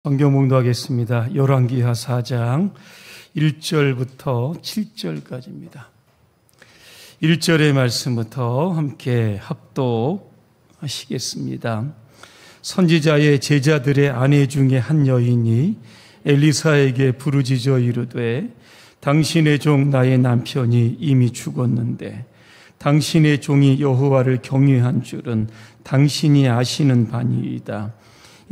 성경 봉독하겠습니다. 열왕기하 4장 1절부터 7절까지입니다. 1절의 말씀부터 함께 합독하시겠습니다. 선지자의 제자들의 아내 중에 한 여인이 엘리사에게 부르짖어 이르되 당신의 종 나의 남편이 이미 죽었는데 당신의 종이 여호와를 경외한 줄은 당신이 아시는 바니이다.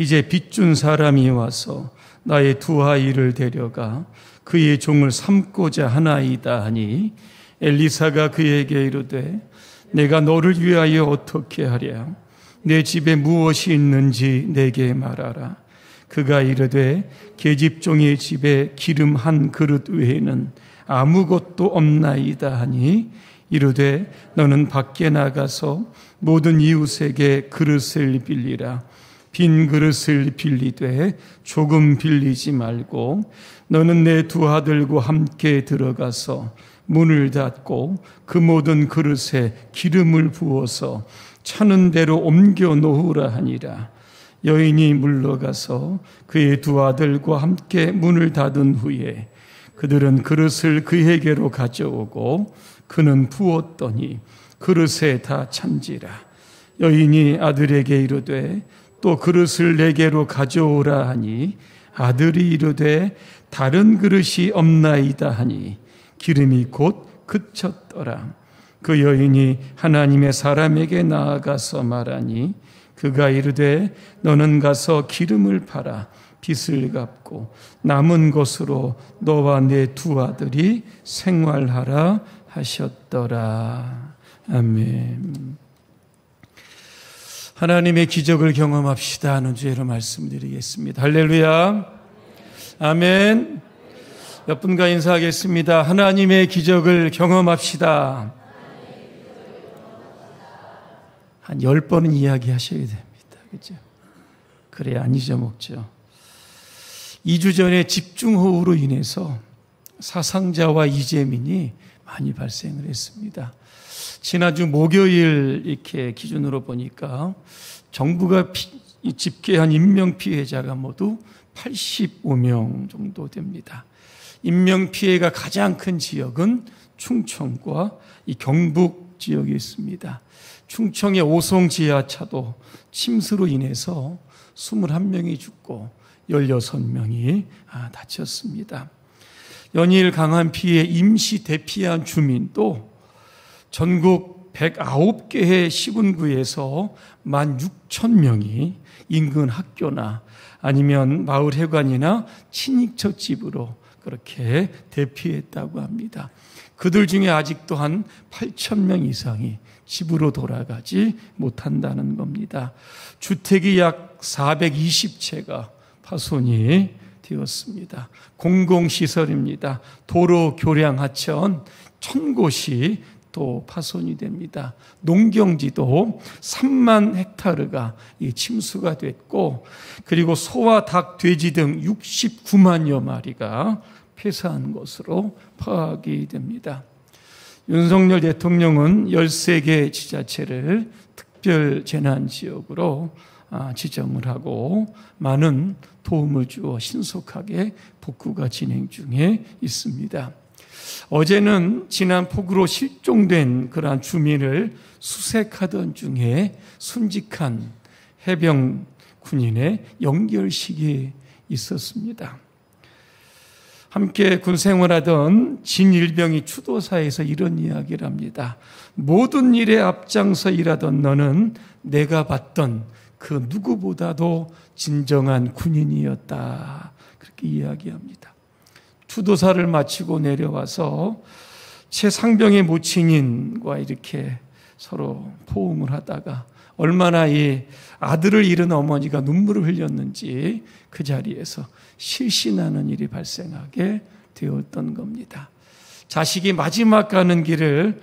이제 빚준 사람이 와서 나의 두 아이를 데려가 그의 종을 삼고자 하나이다 하니 엘리사가 그에게 이르되 내가 너를 위하여 어떻게 하랴? 내 집에 무엇이 있는지 내게 말하라. 그가 이르되 계집종의 집에 기름 한 그릇 외에는 아무것도 없나이다 하니 이르되 너는 밖에 나가서 모든 이웃에게 그릇을 빌리라. 빈 그릇을 빌리되 조금 빌리지 말고 너는 내 두 아들과 함께 들어가서 문을 닫고 그 모든 그릇에 기름을 부어서 차는 대로 옮겨 놓으라 하니라. 여인이 물러가서 그의 두 아들과 함께 문을 닫은 후에 그들은 그릇을 그에게로 가져오고 그는 부었더니 그릇에 다 찬지라. 여인이 아들에게 이르되 또 그릇을 내게로 가져오라 하니 아들이 이르되 다른 그릇이 없나이다 하니 기름이 곧 그쳤더라. 그 여인이 하나님의 사람에게 나아가서 말하니 그가 이르되 너는 가서 기름을 팔아 빚을 갚고 남은 것으로 너와 내 두 아들이 생활하라 하셨더라. 아멘. 하나님의 기적을 경험합시다 하는 주제로 말씀드리겠습니다. 할렐루야. 아멘. 몇 분과 인사하겠습니다. 하나님의 기적을 경험합시다. 한 10번은 이야기하셔야 됩니다. 그렇죠? 그래야 안 잊어먹죠. 2주 전에 집중호우로 인해서 사상자와 이재민이 많이 발생을 했습니다. 지난주 목요일 이렇게 기준으로 보니까 정부가 집계한 인명피해자가 모두 85명 정도 됩니다. 인명피해가 가장 큰 지역은 충청과 이 경북 지역에 있습니다. 충청의 오송 지하차도 침수로 인해서 21명이 죽고 16명이 다쳤습니다. 연일 강한 피해 임시 대피한 주민도 전국 109개의 시군구에서 16,000명이 인근 학교나 아니면 마을 회관이나 친인척 집으로 그렇게 대피했다고 합니다. 그들 중에 아직도 한 8,000명 이상이 집으로 돌아가지 못한다는 겁니다. 주택이 약 420채가 파손이 되었습니다. 공공시설입니다. 도로, 교량, 하천 1,000곳이 또 파손이 됩니다. 농경지도 3만 헥타르가 침수가 됐고 그리고 소와 닭, 돼지 등 69만여 마리가 폐사한 것으로 파악이 됩니다. 윤석열 대통령은 13개 지자체를 특별 재난지역으로 지정을 하고 많은 도움을 주어 신속하게 복구가 진행 중에 있습니다. 어제는 지난 폭우로 실종된 그러한 주민을 수색하던 중에 순직한 해병 군인의 영결식이 있었습니다. 함께 군생활하던 진일병이 추도사에서 이런 이야기를 합니다. 모든 일에 앞장서 일하던 너는 내가 봤던 그 누구보다도 진정한 군인이었다. 그렇게 이야기합니다. 추도사를 마치고 내려와서 최상병의 모친인과 이렇게 서로 포옹을 하다가 얼마나 이 아들을 잃은 어머니가 눈물을 흘렸는지 그 자리에서 실신하는 일이 발생하게 되었던 겁니다. 자식이 마지막 가는 길을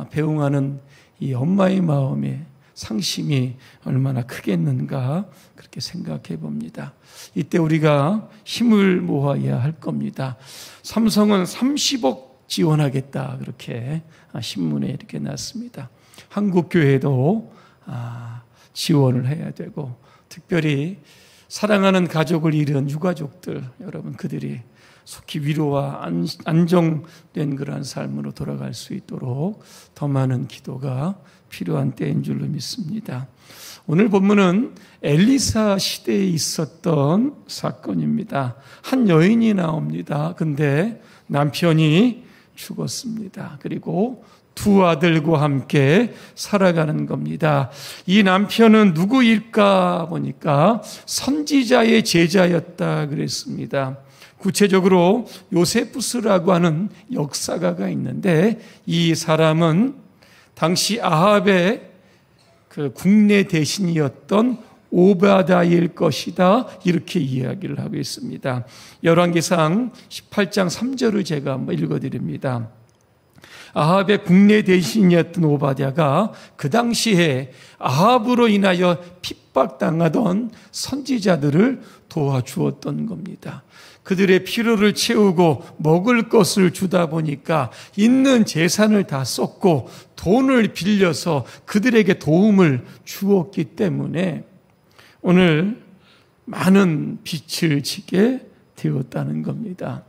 배웅하는 이 엄마의 마음에 상심이 얼마나 크겠는가 그렇게 생각해 봅니다. 이때 우리가 힘을 모아야 할 겁니다. 삼성은 30억 지원하겠다 그렇게 신문에 이렇게 났습니다. 한국교회도 지원을 해야 되고 특별히 사랑하는 가족을 잃은 유가족들, 여러분 그들이 속히 위로와 안정된 그러한 삶으로 돌아갈 수 있도록 더 많은 기도가 필요한 때인 줄로 믿습니다. 오늘 본문은 엘리사 시대에 있었던 사건입니다. 한 여인이 나옵니다. 근데 남편이 죽었습니다. 그리고 두 아들과 함께 살아가는 겁니다. 이 남편은 누구일까 보니까 선지자의 제자였다 그랬습니다. 구체적으로 요세푸스라고 하는 역사가가 있는데 이 사람은 당시 아합의 그 국내 대신이었던 오바다일 것이다 이렇게 이야기를 하고 있습니다. 열왕기상 18장 3절을 제가 한번 읽어드립니다. 아합의 국내 대신이었던 오바댜가 그 당시에 아합으로 인하여 핍박당하던 선지자들을 도와주었던 겁니다. 그들의 필요를 채우고 먹을 것을 주다 보니까 있는 재산을 다 썼고 돈을 빌려서 그들에게 도움을 주었기 때문에 오늘 많은 빚을 지게 되었다는 겁니다.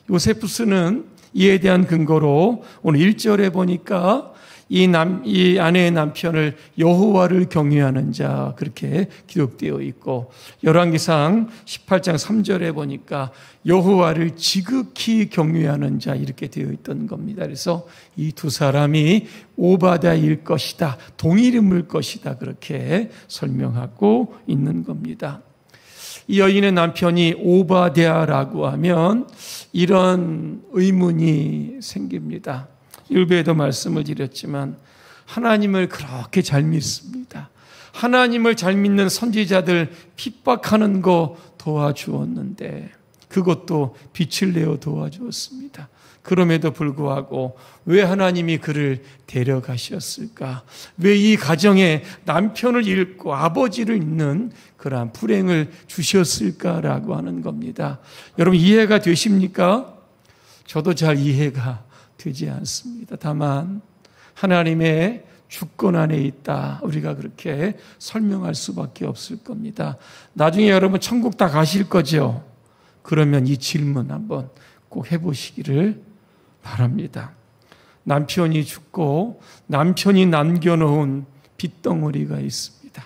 요세푸스는 이에 대한 근거로 오늘 1절에 보니까 이 아내의 남편을 여호와를 경외하는 자 그렇게 기록되어 있고 열왕기상 18장 3절에 보니까 여호와를 지극히 경외하는 자 이렇게 되어 있던 겁니다. 그래서 이 두 사람이 오바댜일 것이다, 동일인물 것이다 그렇게 설명하고 있는 겁니다. 이 여인의 남편이 오바댜라고 하면 이런 의문이 생깁니다. 일부에도 말씀을 드렸지만 하나님을 그렇게 잘 믿습니다. 하나님을 잘 믿는 선지자들 핍박하는 거 도와주었는데 그것도 빛을 내어 도와주었습니다. 그럼에도 불구하고 왜 하나님이 그를 데려가셨을까? 왜 이 가정에 남편을 잃고 아버지를 잃는 그러한 불행을 주셨을까라고 하는 겁니다. 여러분 이해가 되십니까? 저도 잘 이해가 되지 않습니다. 다만 하나님의 주권 안에 있다. 우리가 그렇게 설명할 수밖에 없을 겁니다. 나중에 여러분 천국 다 가실 거죠? 그러면 이 질문 한번 꼭 해보시기를 바랍니다. 남편이 죽고 남편이 남겨놓은 빚덩어리가 있습니다.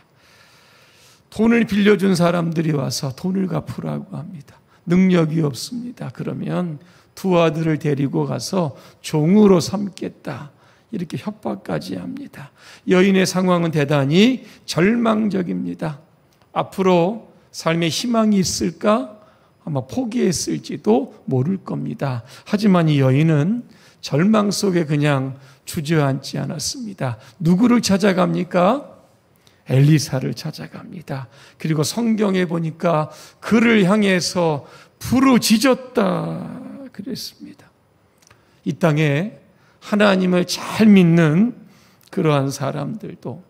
돈을 빌려준 사람들이 와서 돈을 갚으라고 합니다. 능력이 없습니다. 그러면 두 아들을 데리고 가서 종으로 삼겠다. 이렇게 협박까지 합니다. 여인의 상황은 대단히 절망적입니다. 앞으로 삶에 희망이 있을까? 아마 포기했을지도 모를 겁니다. 하지만 이 여인은 절망 속에 그냥 주저앉지 않았습니다. 누구를 찾아갑니까? 엘리사를 찾아갑니다. 그리고 성경에 보니까 그를 향해서 부르짖었다 그랬습니다. 이 땅에 하나님을 잘 믿는 그러한 사람들도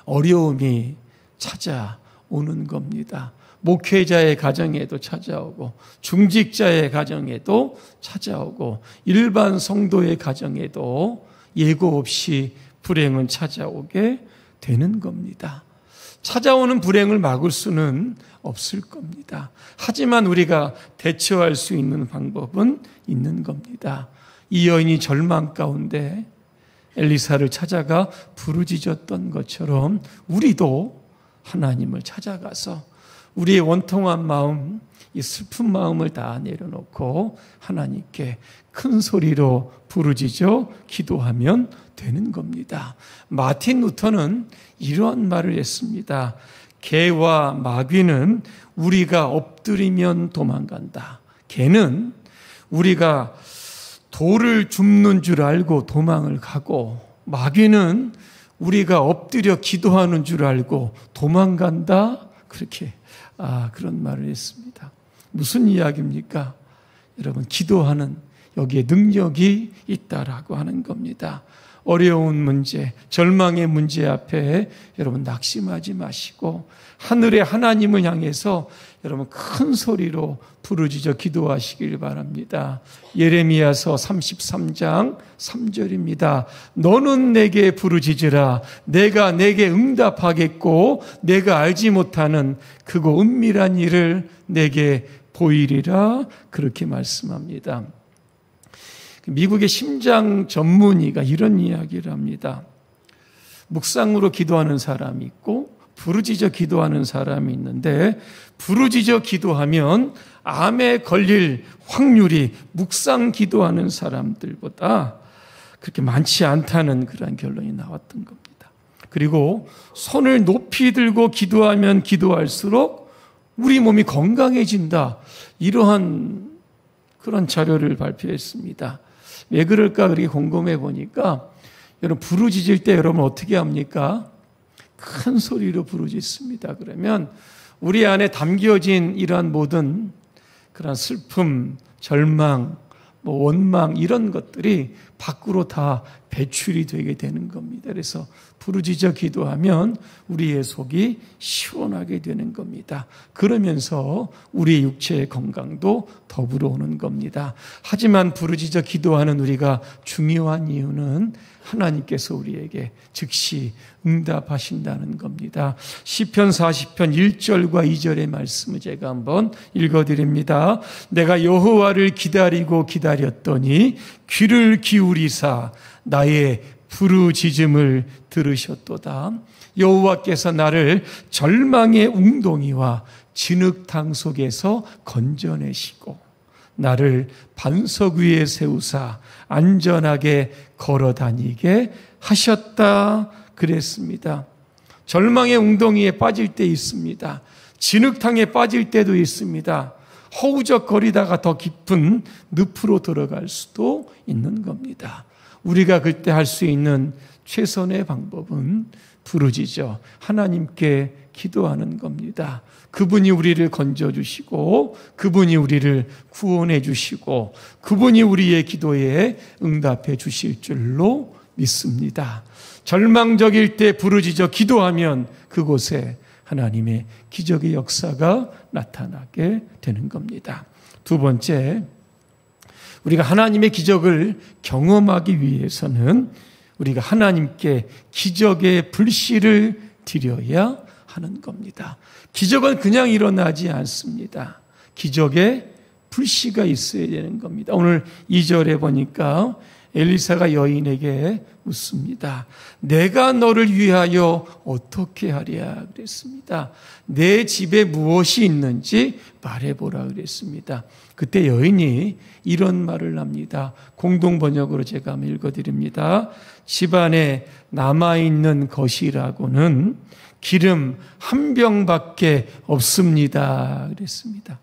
어려움이 찾아오는 겁니다. 목회자의 가정에도 찾아오고 중직자의 가정에도 찾아오고 일반 성도의 가정에도 예고 없이 불행은 찾아오게 되는 겁니다. 찾아오는 불행을 막을 수는 없을 겁니다. 하지만 우리가 대처할 수 있는 방법은 있는 겁니다. 이 여인이 절망 가운데 엘리사를 찾아가 부르짖었던 것처럼 우리도 하나님을 찾아가서 우리의 원통한 마음, 이 슬픈 마음을 다 내려놓고 하나님께 큰 소리로 부르짖어 기도하면 되는 겁니다. 마틴 루터는 이러한 말을 했습니다. 개와 마귀는 우리가 엎드리면 도망간다. 개는 우리가 돌을 줍는 줄 알고 도망을 가고 마귀는 우리가 엎드려 기도하는 줄 알고 도망간다. 그렇게 그런 말을 했습니다. 무슨 이야기입니까? 여러분 기도하는 여기에 능력이 있다라고 하는 겁니다. 어려운 문제, 절망의 문제 앞에 여러분 낙심하지 마시고 하늘의 하나님을 향해서 여러분 큰 소리로 부르짖어 기도하시길 바랍니다. 예레미야서 33장 3절입니다. 너는 내게 부르짖으라. 내가 내게 응답하겠고 내가 알지 못하는 크고 은밀한 일을 내게 보이리라. 그렇게 말씀합니다. 미국의 심장 전문의가 이런 이야기를 합니다. 묵상으로 기도하는 사람이 있고 부르짖어 기도하는 사람이 있는데 부르짖어 기도하면 암에 걸릴 확률이 묵상 기도하는 사람들보다 그렇게 많지 않다는 그런 결론이 나왔던 겁니다. 그리고 손을 높이 들고 기도하면 기도할수록 우리 몸이 건강해진다. 이러한 그런 자료를 발표했습니다. 왜 그럴까 그렇게 궁금해 보니까 여러분 부르짖을 때 여러분 어떻게 합니까? 큰 소리로 부르짖습니다. 그러면 우리 안에 담겨진 이러한 모든 그런 슬픔, 절망, 원망 이런 것들이 밖으로 다 배출이 되게 되는 겁니다. 그래서 부르짖어 기도하면 우리의 속이 시원하게 되는 겁니다. 그러면서 우리의 육체의 건강도 더불어 오는 겁니다. 하지만 부르짖어 기도하는 우리가 중요한 이유는 하나님께서 우리에게 즉시 응답하신다는 겁니다. 시편 40편 1절과 2절의 말씀을 제가 한번 읽어드립니다. 내가 여호와를 기다리고 기다렸더니 귀를 기울이사 나의 부르짖음을 들으셨도다. 여호와께서 나를 절망의 웅덩이와 진흙탕 속에서 건져내시고 나를 반석 위에 세우사 안전하게 걸어 다니게 하셨다 그랬습니다. 절망의 웅덩이에 빠질 때 있습니다. 진흙탕에 빠질 때도 있습니다. 허우적거리다가 더 깊은 늪으로 들어갈 수도 있는 겁니다. 우리가 그때 할 수 있는 최선의 방법은 부르짖어 하나님께 기도하는 겁니다. 그분이 우리를 건져주시고 그분이 우리를 구원해 주시고 그분이 우리의 기도에 응답해 주실 줄로 믿습니다. 절망적일 때 부르짖어 기도하면 그곳에 하나님의 기적의 역사가 나타나게 되는 겁니다. 두 번째, 우리가 하나님의 기적을 경험하기 위해서는 우리가 하나님께 기적의 불씨를 드려야 하는 겁니다. 기적은 그냥 일어나지 않습니다. 기적의 불씨가 있어야 되는 겁니다. 오늘 2절에 보니까 엘리사가 여인에게 묻습니다. 내가 너를 위하여 어떻게 하랴 그랬습니다. 내 집에 무엇이 있는지 말해보라 그랬습니다. 그때 여인이 이런 말을 합니다. 공동 번역으로 제가 한번 읽어드립니다. 집안에 남아있는 것이라고는 기름 한 병밖에 없습니다 그랬습니다.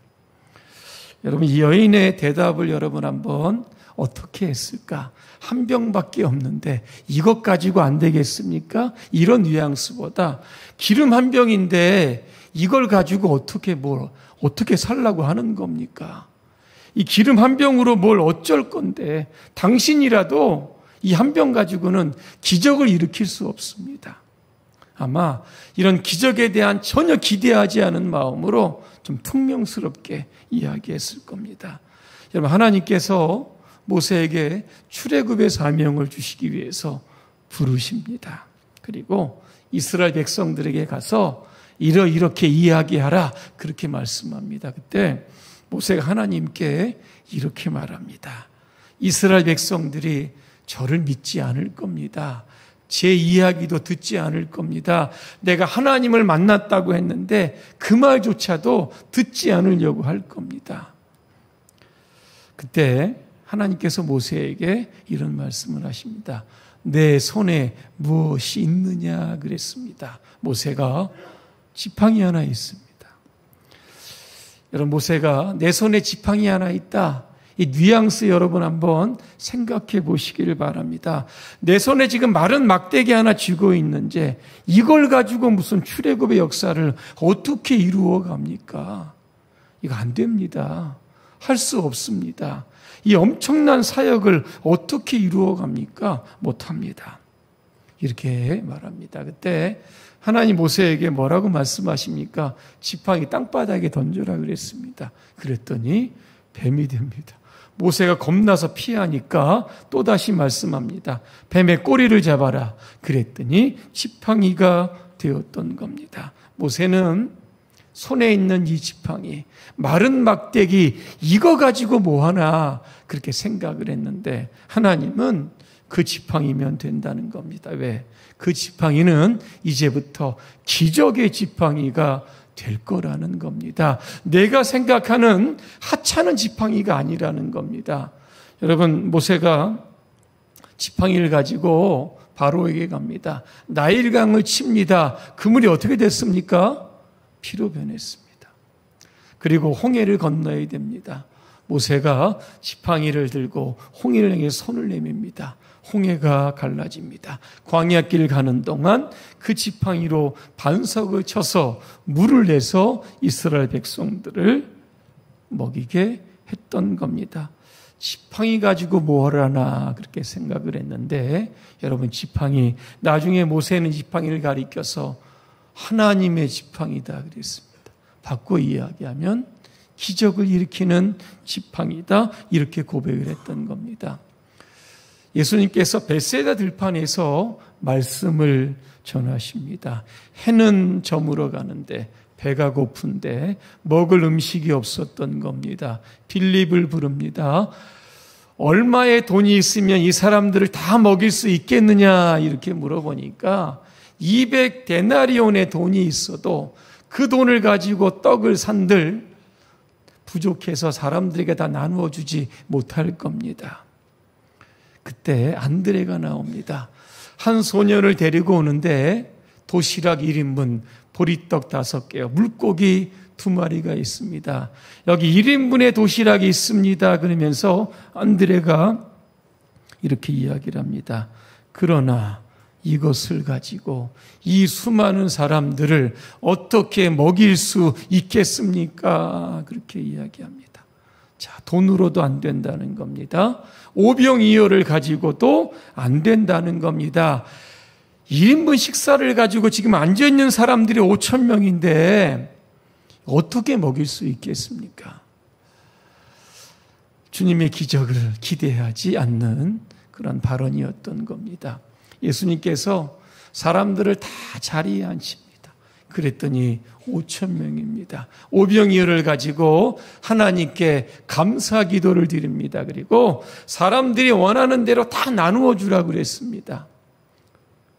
여러분 이 여인의 대답을 여러분 한번 어떻게 했을까? 한 병밖에 없는데 이것 가지고 안 되겠습니까? 이런 뉘앙스보다 기름 한 병인데 이걸 가지고 어떻게 살라고 하는 겁니까? 이 기름 한 병으로 뭘 어쩔 건데 당신이라도 이 한 병 가지고는 기적을 일으킬 수 없습니다. 아마 이런 기적에 대한 전혀 기대하지 않은 마음으로 좀 퉁명스럽게 이야기했을 겁니다. 여러분 하나님께서 모세에게 출애굽의 사명을 주시기 위해서 부르십니다. 그리고 이스라엘 백성들에게 가서 이렇게 이야기하라 그렇게 말씀합니다. 그때 모세가 하나님께 이렇게 말합니다. 이스라엘 백성들이 저를 믿지 않을 겁니다. 제 이야기도 듣지 않을 겁니다. 내가 하나님을 만났다고 했는데 그 말조차도 듣지 않으려고 할 겁니다. 그때 하나님께서 모세에게 이런 말씀을 하십니다. 내 손에 무엇이 있느냐 그랬습니다. 모세가 지팡이 하나 있습니다. 여러분 모세가 내 손에 지팡이 하나 있다. 이 뉘앙스 여러분 한번 생각해 보시기를 바랍니다. 내 손에 지금 마른 막대기 하나 쥐고 있는지 이걸 가지고 무슨 출애굽의 역사를 어떻게 이루어 갑니까? 이거 안 됩니다. 할 수 없습니다. 이 엄청난 사역을 어떻게 이루어 갑니까? 못합니다. 이렇게 말합니다. 그때 하나님 모세에게 뭐라고 말씀하십니까? 지팡이 땅바닥에 던져라 그랬습니다. 그랬더니 뱀이 됩니다. 모세가 겁나서 피하니까 또다시 말씀합니다. 뱀의 꼬리를 잡아라. 그랬더니 지팡이가 되었던 겁니다. 모세는 손에 있는 이 지팡이, 마른 막대기, 이거 가지고 뭐하나 그렇게 생각을 했는데 하나님은 그 지팡이면 된다는 겁니다. 왜? 그 지팡이는 이제부터 기적의 지팡이가 될 거라는 겁니다. 내가 생각하는 하찮은 지팡이가 아니라는 겁니다. 여러분, 모세가 지팡이를 가지고 바로에게 갑니다. 나일강을 칩니다. 그물이 어떻게 됐습니까? 피로 변했습니다. 그리고 홍해를 건너야 됩니다. 모세가 지팡이를 들고 홍해를 향해 손을 내밉니다. 홍해가 갈라집니다. 광야길 가는 동안 그 지팡이로 반석을 쳐서 물을 내서 이스라엘 백성들을 먹이게 했던 겁니다. 지팡이 가지고 뭘 하나 그렇게 생각을 했는데 여러분, 지팡이, 나중에 모세는 지팡이를 가리켜서 하나님의 지팡이다 그랬습니다. 바꿔 이야기하면 기적을 일으키는 지팡이다, 이렇게 고백을 했던 겁니다. 예수님께서 벳세다 들판에서 말씀을 전하십니다. 해는 저물어 가는데 배가 고픈데 먹을 음식이 없었던 겁니다. 빌립을 부릅니다. 얼마의 돈이 있으면 이 사람들을 다 먹일 수 있겠느냐 이렇게 물어보니까 200데나리온의 돈이 있어도 그 돈을 가지고 떡을 산들 부족해서 사람들에게 다 나누어 주지 못할 겁니다. 그때 안드레가 나옵니다. 한 소년을 데리고 오는데 도시락 1인분, 보리떡 5개요, 물고기 2마리가 있습니다. 여기 1인분의 도시락이 있습니다. 그러면서 안드레가 이렇게 이야기를 합니다. 그러나 이것을 가지고 이 수많은 사람들을 어떻게 먹일 수 있겠습니까? 그렇게 이야기합니다. 자, 돈으로도 안 된다는 겁니다. 오병이어를 가지고도 안 된다는 겁니다. 1인분 식사를 가지고 지금 앉아있는 사람들이 5,000명인데 어떻게 먹일 수 있겠습니까? 주님의 기적을 기대하지 않는 그런 발언이었던 겁니다. 예수님께서 사람들을 다 자리에 앉힙니다. 그랬더니 5,000명입니다. 오병이어를 가지고 하나님께 감사 기도를 드립니다. 그리고 사람들이 원하는 대로 다 나누어 주라고 그랬습니다.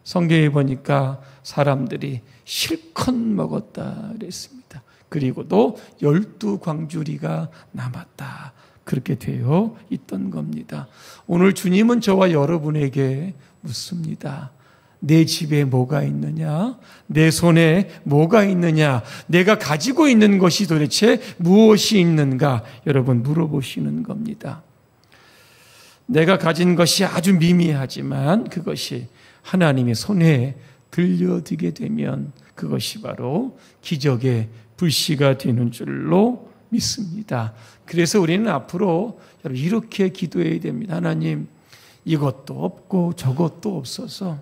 성경에 보니까 사람들이 실컷 먹었다 그랬습니다. 그리고도 12광주리가 남았다. 그렇게 되어 있던 겁니다. 오늘 주님은 저와 여러분에게 묻습니다. 내 집에 뭐가 있느냐? 내 손에 뭐가 있느냐? 내가 가지고 있는 것이 도대체 무엇이 있는가? 여러분 물어보시는 겁니다. 내가 가진 것이 아주 미미하지만 그것이 하나님의 손에 들려지게 되면 그것이 바로 기적의 불씨가 되는 줄로 믿습니다. 그래서 우리는 앞으로 이렇게 기도해야 됩니다. 하나님, 이것도 없고 저것도 없어서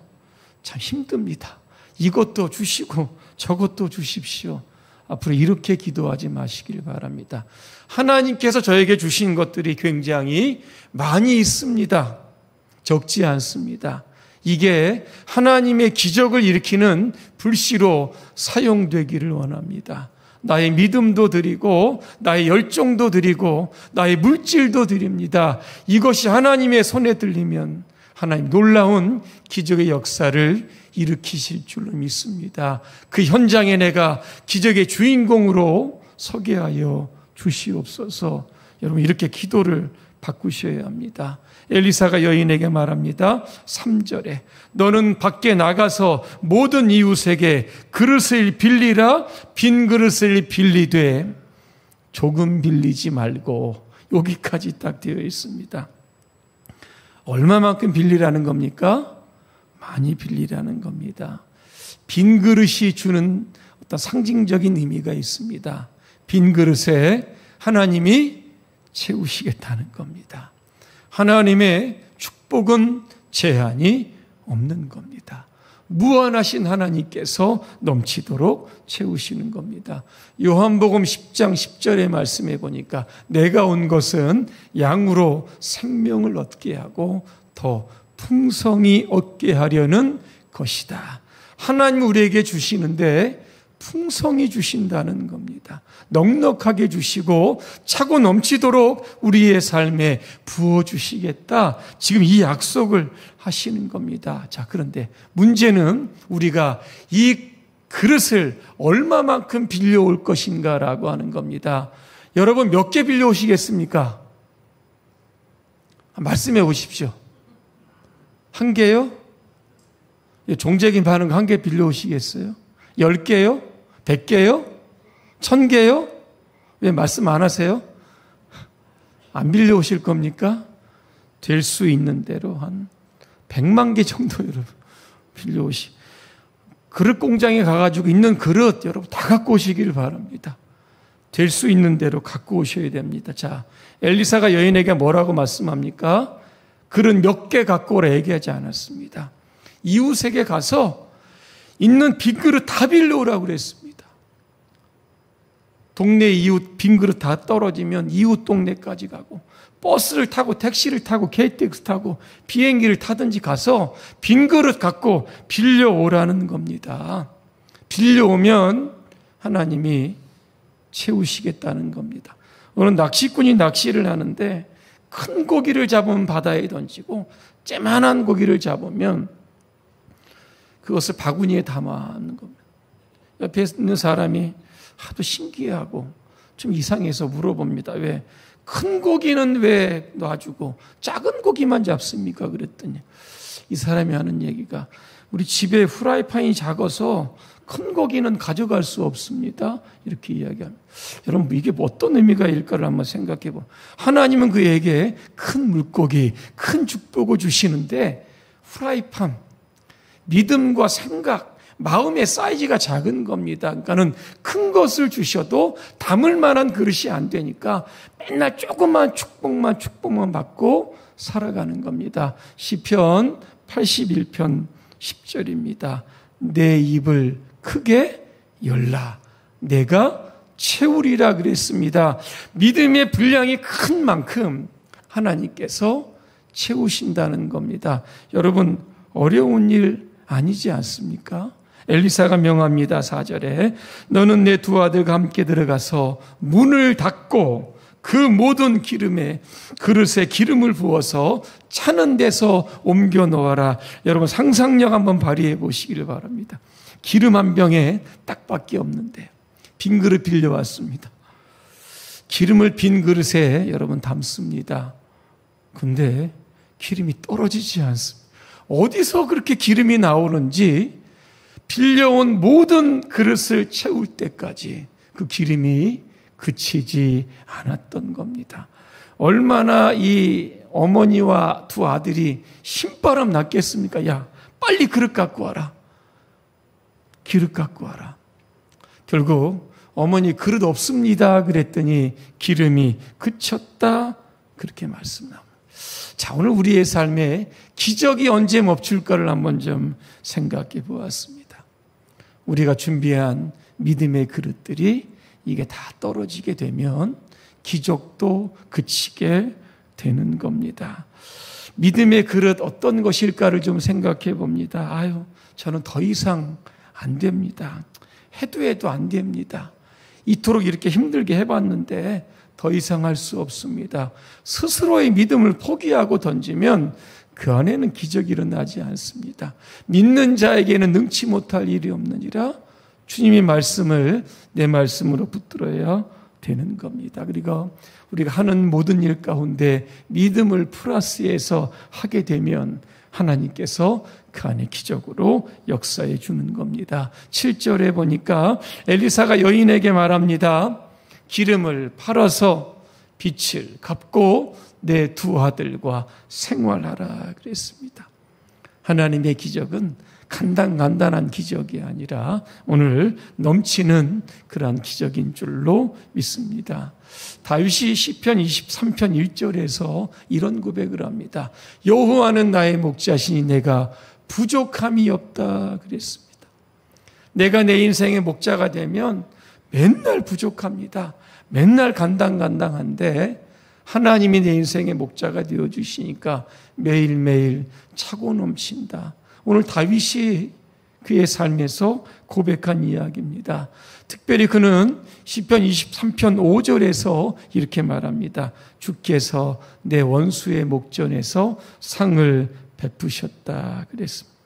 참 힘듭니다. 이것도 주시고 저것도 주십시오. 앞으로 이렇게 기도하지 마시길 바랍니다. 하나님께서 저에게 주신 것들이 굉장히 많이 있습니다. 적지 않습니다. 이게 하나님의 기적을 일으키는 불씨로 사용되기를 원합니다. 나의 믿음도 드리고 나의 열정도 드리고 나의 물질도 드립니다. 이것이 하나님의 손에 들리면 하나님 놀라운 기적의 역사를 일으키실 줄로 믿습니다. 그 현장에 내가 기적의 주인공으로 서게 하여 주시옵소서. 여러분 이렇게 기도를 바꾸셔야 합니다. 엘리사가 여인에게 말합니다. 3절에 너는 밖에 나가서 모든 이웃에게 그릇을 빌리라. 빈 그릇을 빌리되 조금 빌리지 말고, 여기까지 딱 되어 있습니다. 얼마만큼 빌리라는 겁니까? 많이 빌리라는 겁니다. 빈 그릇이 주는 어떤 상징적인 의미가 있습니다. 빈 그릇에 하나님이 채우시겠다는 겁니다. 하나님의 축복은 제한이 없는 겁니다. 무한하신 하나님께서 넘치도록 채우시는 겁니다. 요한복음 10장 10절의 말씀해 보니까 내가 온 것은 양으로 생명을 얻게 하고 더 풍성히 얻게 하려는 것이다. 하나님 우리에게 주시는데 풍성히 주신다는 겁니다. 넉넉하게 주시고 차고 넘치도록 우리의 삶에 부어주시겠다. 지금 이 약속을 하시는 겁니다. 자, 그런데 문제는 우리가 이 그릇을 얼마만큼 빌려올 것인가라고 하는 겁니다. 여러분 몇 개 빌려오시겠습니까? 말씀해 보십시오. 한 개요? 종적인 반응 한 개 빌려오시겠어요? 10개요? 100개요? 1000개요? 왜 말씀 안 하세요? 안 빌려오실 겁니까? 될 수 있는 대로 한 100만 개 정도 여러분 빌려오시. 그릇 공장에 가가지고 있는 그릇 여러분 다 갖고 오시기를 바랍니다. 될 수 있는 대로 갖고 오셔야 됩니다. 자, 엘리사가 여인에게 뭐라고 말씀합니까? 그릇 몇 개 갖고 오라 얘기하지 않았습니다. 이웃에게 가서 있는 빈 그릇 다 빌려오라고 그랬습니다. 동네 이웃 빈 그릇 다 떨어지면 이웃 동네까지 가고 버스를 타고 택시를 타고 KTX 타고 비행기를 타든지 가서 빈 그릇 갖고 빌려오라는 겁니다. 빌려오면 하나님이 채우시겠다는 겁니다. 오늘 낚시꾼이 낚시를 하는데 큰 고기를 잡으면 바다에 던지고 쬐만한 고기를 잡으면 그것을 바구니에 담아놓는 겁니다. 옆에 있는 사람이 하도 신기해하고 좀 이상해서 물어봅니다. 왜 큰 고기는 왜 놔주고 작은 고기만 잡습니까? 그랬더니 이 사람이 하는 얘기가 우리 집에 후라이팬이 작아서 큰 고기는 가져갈 수 없습니다. 이렇게 이야기합니다. 여러분 이게 어떤 의미가 일까를 한번 생각해 보면 하나님은 그에게 큰 물고기, 큰 축복을 주시는데 후라이팬, 믿음과 생각, 마음의 사이즈가 작은 겁니다. 그러니까는 큰 것을 주셔도 담을 만한 그릇이 안 되니까 맨날 조그만 축복만 받고 살아가는 겁니다. 시편 81편 10절입니다. 내 입을 크게 열라. 내가 채우리라 그랬습니다. 믿음의 분량이 큰 만큼 하나님께서 채우신다는 겁니다. 여러분 어려운 일 아니지 않습니까? 엘리사가 명합니다. 4절에 너는 내 두 아들과 함께 들어가서 문을 닫고 그 모든 그릇에 기름을 부어서 차는 데서 옮겨 놓아라. 여러분 상상력 한번 발휘해 보시기를 바랍니다. 기름 한 병에 딱밖에 없는데 빈 그릇 빌려왔습니다. 기름을 빈 그릇에 여러분 담습니다. 근데 기름이 떨어지지 않습니다. 어디서 그렇게 기름이 나오는지 빌려온 모든 그릇을 채울 때까지 그 기름이 그치지 않았던 겁니다. 얼마나 이 어머니와 두 아들이 신바람 났겠습니까? 야, 빨리 그릇 갖고 와라. 기름 갖고 와라. 결국 어머니 그릇 없습니다. 그랬더니 기름이 그쳤다. 그렇게 말씀합니다. 자, 오늘 우리의 삶에 기적이 언제 멈출까를 한번 좀 생각해 보았습니다. 우리가 준비한 믿음의 그릇들이 이게 다 떨어지게 되면 기적도 그치게 되는 겁니다. 믿음의 그릇 어떤 것일까를 좀 생각해 봅니다. 아유, 저는 더 이상 안 됩니다. 해도 안 됩니다. 이토록 이렇게 힘들게 해봤는데 더 이상 할 수 없습니다. 스스로의 믿음을 포기하고 던지면 그 안에는 기적이 일어나지 않습니다. 믿는 자에게는 능치 못할 일이 없느니라 주님의 말씀을 내 말씀으로 붙들어야 되는 겁니다. 그리고 우리가 하는 모든 일 가운데 믿음을 플러스해서 하게 되면 하나님께서 그 안에 기적으로 역사해 주는 겁니다. 7절에 보니까 엘리사가 여인에게 말합니다. 기름을 팔아서 빚을 갚고 내 두 아들과 생활하라 그랬습니다. 하나님의 기적은 간단한 기적이 아니라 오늘 넘치는 그러한 기적인 줄로 믿습니다. 다윗이 시편 23편 1절에서 이런 고백을 합니다. 여호와는 나의 목자시니 내가 부족함이 없다 그랬습니다. 내가 내 인생의 목자가 되면 맨날 부족합니다. 맨날 간당간당한데 하나님이 내 인생의 목자가 되어주시니까 매일매일 차고 넘친다. 오늘 다윗이 그의 삶에서 고백한 이야기입니다. 특별히 그는 시편 23편 5절에서 이렇게 말합니다. 주께서 내 원수의 목전에서 상을 베푸셨다 그랬습니다.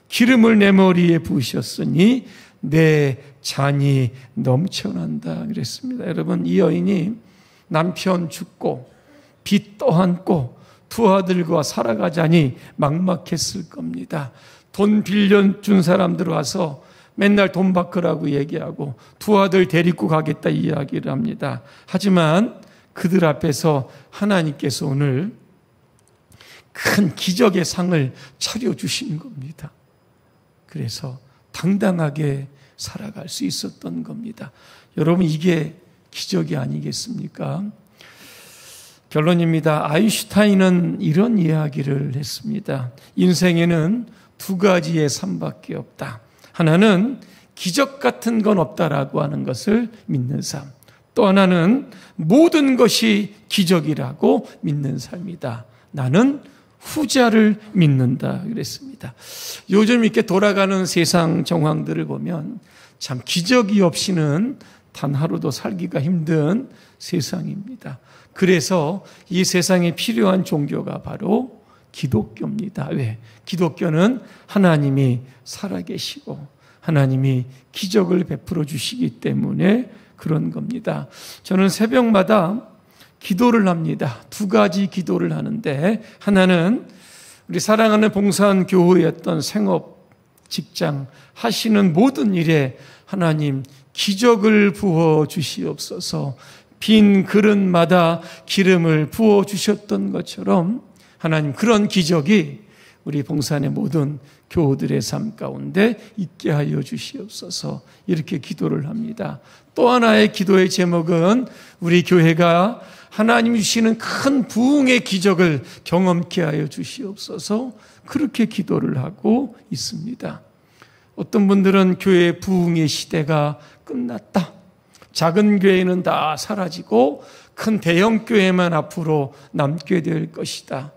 기름을 내 머리에 부으셨으니 내 잔이 넘쳐난다 그랬습니다. 여러분, 이 여인이 남편 죽고 빚 떠안고 두 아들과 살아가자니 막막했을 겁니다. 돈 빌려준 사람들 와서 맨날 돈 바꾸라고 얘기하고 두 아들 데리고 가겠다 이야기를 합니다. 하지만 그들 앞에서 하나님께서 오늘 큰 기적의 상을 차려주신 겁니다. 그래서 당당하게 살아갈 수 있었던 겁니다. 여러분, 이게 기적이 아니겠습니까? 결론입니다. 아인슈타인은 이런 이야기를 했습니다. 인생에는 두 가지의 삶밖에 없다. 하나는 기적 같은 건 없다라고 하는 것을 믿는 삶. 또 하나는 모든 것이 기적이라고 믿는 삶이다. 나는 후자를 믿는다 그랬습니다. 요즘 이렇게 돌아가는 세상 정황들을 보면 참 기적이 없이는 단 하루도 살기가 힘든 세상입니다. 그래서 이 세상에 필요한 종교가 바로 기독교입니다. 왜? 기독교는 하나님이 살아계시고 하나님이 기적을 베풀어 주시기 때문에 그런 겁니다. 저는 새벽마다 기도를 합니다. 두 가지 기도를 하는데, 하나는 우리 사랑하는 봉사한 교회였던 생업, 직장 하시는 모든 일에 하나님 기적을 부어 주시옵소서. 빈 그릇마다 기름을 부어 주셨던 것처럼 하나님 그런 기적이 우리 봉산의 모든 교우들의 삶 가운데 있게 하여 주시옵소서. 이렇게 기도를 합니다. 또 하나의 기도의 제목은 우리 교회가 하나님이 주시는 큰 부흥의 기적을 경험케 하여 주시옵소서. 그렇게 기도를 하고 있습니다. 어떤 분들은 교회 부흥의 시대가 끝났다. 작은 교회는 다 사라지고 큰 대형 교회만 앞으로 남게 될 것이다.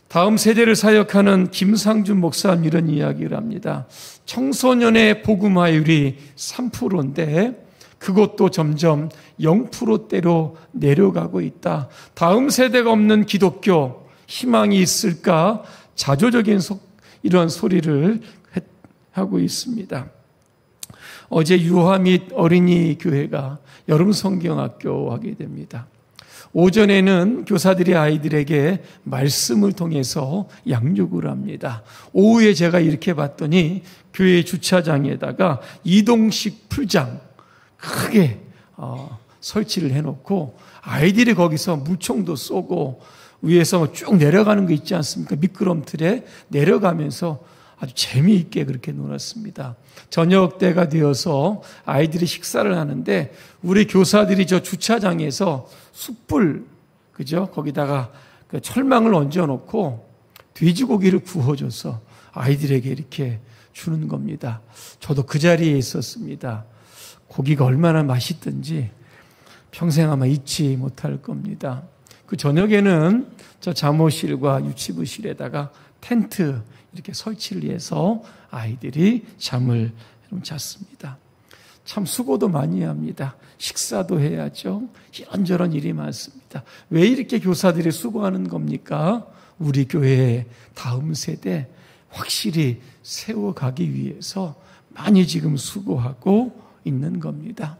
다음 세대를 사역하는 김상준 목사님 이런 이야기를 합니다. 청소년의 복음화율이 3%인데 그것도 점점 0%대로 내려가고 있다. 다음 세대가 없는 기독교 희망이 있을까? 자조적인 이런 소리를 하고 있습니다. 어제 유아 및 어린이 교회가 여름 성경학교 하게 됩니다. 오전에는 교사들이 아이들에게 말씀을 통해서 양육을 합니다. 오후에 제가 이렇게 봤더니 교회 주차장에다가 이동식 풀장 크게 설치를 해놓고 아이들이 거기서 물총도 쏘고 위에서 쭉 내려가는 거 있지 않습니까? 미끄럼틀에 내려가면서 아주 재미있게 그렇게 놀았습니다. 저녁 때가 되어서 아이들이 식사를 하는데 우리 교사들이 저 주차장에서 숯불, 그죠? 거기다가 그 철망을 얹어놓고 돼지고기를 구워줘서 아이들에게 이렇게 주는 겁니다. 저도 그 자리에 있었습니다. 고기가 얼마나 맛있든지 평생 아마 잊지 못할 겁니다. 그 저녁에는 저 잠옷실과 유치부실에다가 텐트 이렇게 설치를 해서 아이들이 잠을 잤습니다. 참 수고도 많이 합니다. 식사도 해야죠. 이런저런 일이 많습니다. 왜 이렇게 교사들이 수고하는 겁니까? 우리 교회의 다음 세대 확실히 세워가기 위해서 많이 지금 수고하고 있는 겁니다.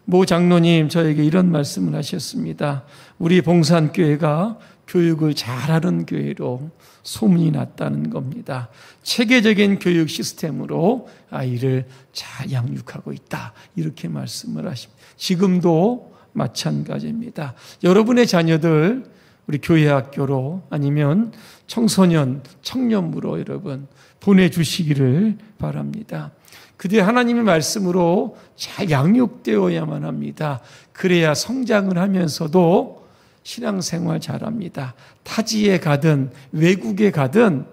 모 장로님 저에게 이런 말씀을 하셨습니다. 우리 봉산교회가 교육을 잘하는 교회로 소문이 났다는 겁니다. 체계적인 교육 시스템으로 아이를 잘 양육하고 있다. 이렇게 말씀을 하십니다. 지금도 마찬가지입니다. 여러분의 자녀들 우리 교회 학교로 아니면 청소년, 청년부로 여러분 보내주시기를 바랍니다. 그들이 하나님의 말씀으로 잘 양육되어야만 합니다. 그래야 성장을 하면서도 신앙생활 잘합니다. 타지에 가든 외국에 가든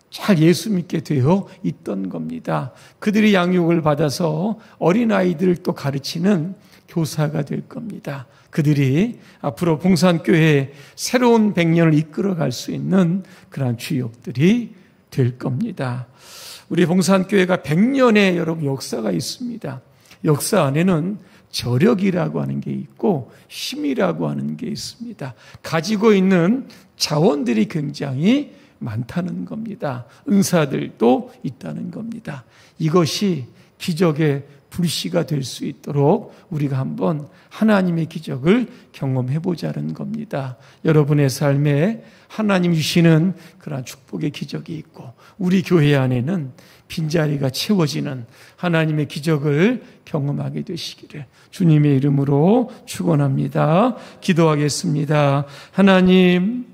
잘 예수 믿게 되어 있던 겁니다. 그들이 양육을 받아서 어린아이들을 또 가르치는 교사가 될 겁니다. 그들이 앞으로 봉산교회의 새로운 100년을 이끌어갈 수 있는 그러한 주역들이 될 겁니다. 우리 봉산교회가 100년의 여러분 역사가 있습니다. 역사 안에는 저력이라고 하는 게 있고 힘이라고 하는 게 있습니다. 가지고 있는 자원들이 굉장히 많다는 겁니다. 은사들도 있다는 겁니다. 이것이 기적의 불씨가 될 수 있도록 우리가 한번 하나님의 기적을 경험해 보자는 겁니다. 여러분의 삶에 하나님 주시는 그러한 축복의 기적이 있고 우리 교회 안에는 빈자리가 채워지는 하나님의 기적을 경험하게 되시기를 주님의 이름으로 축원합니다. 기도하겠습니다. 하나님,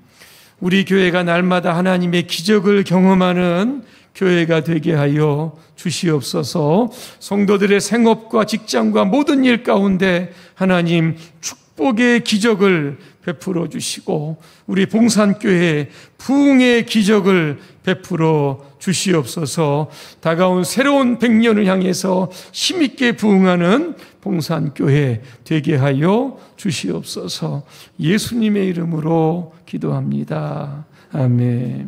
우리 교회가 날마다 하나님의 기적을 경험하는 교회가 되게 하여 주시옵소서. 성도들의 생업과 직장과 모든 일 가운데 하나님 축복의 기적을 베풀어 주시고 우리 봉산교회에 부흥의 기적을 베풀어 주시옵소서. 다가온 새로운 100년을 향해서 힘있게 부흥하는 봉산교회 되게 하여 주시옵소서. 예수님의 이름으로 기도합니다. 아멘.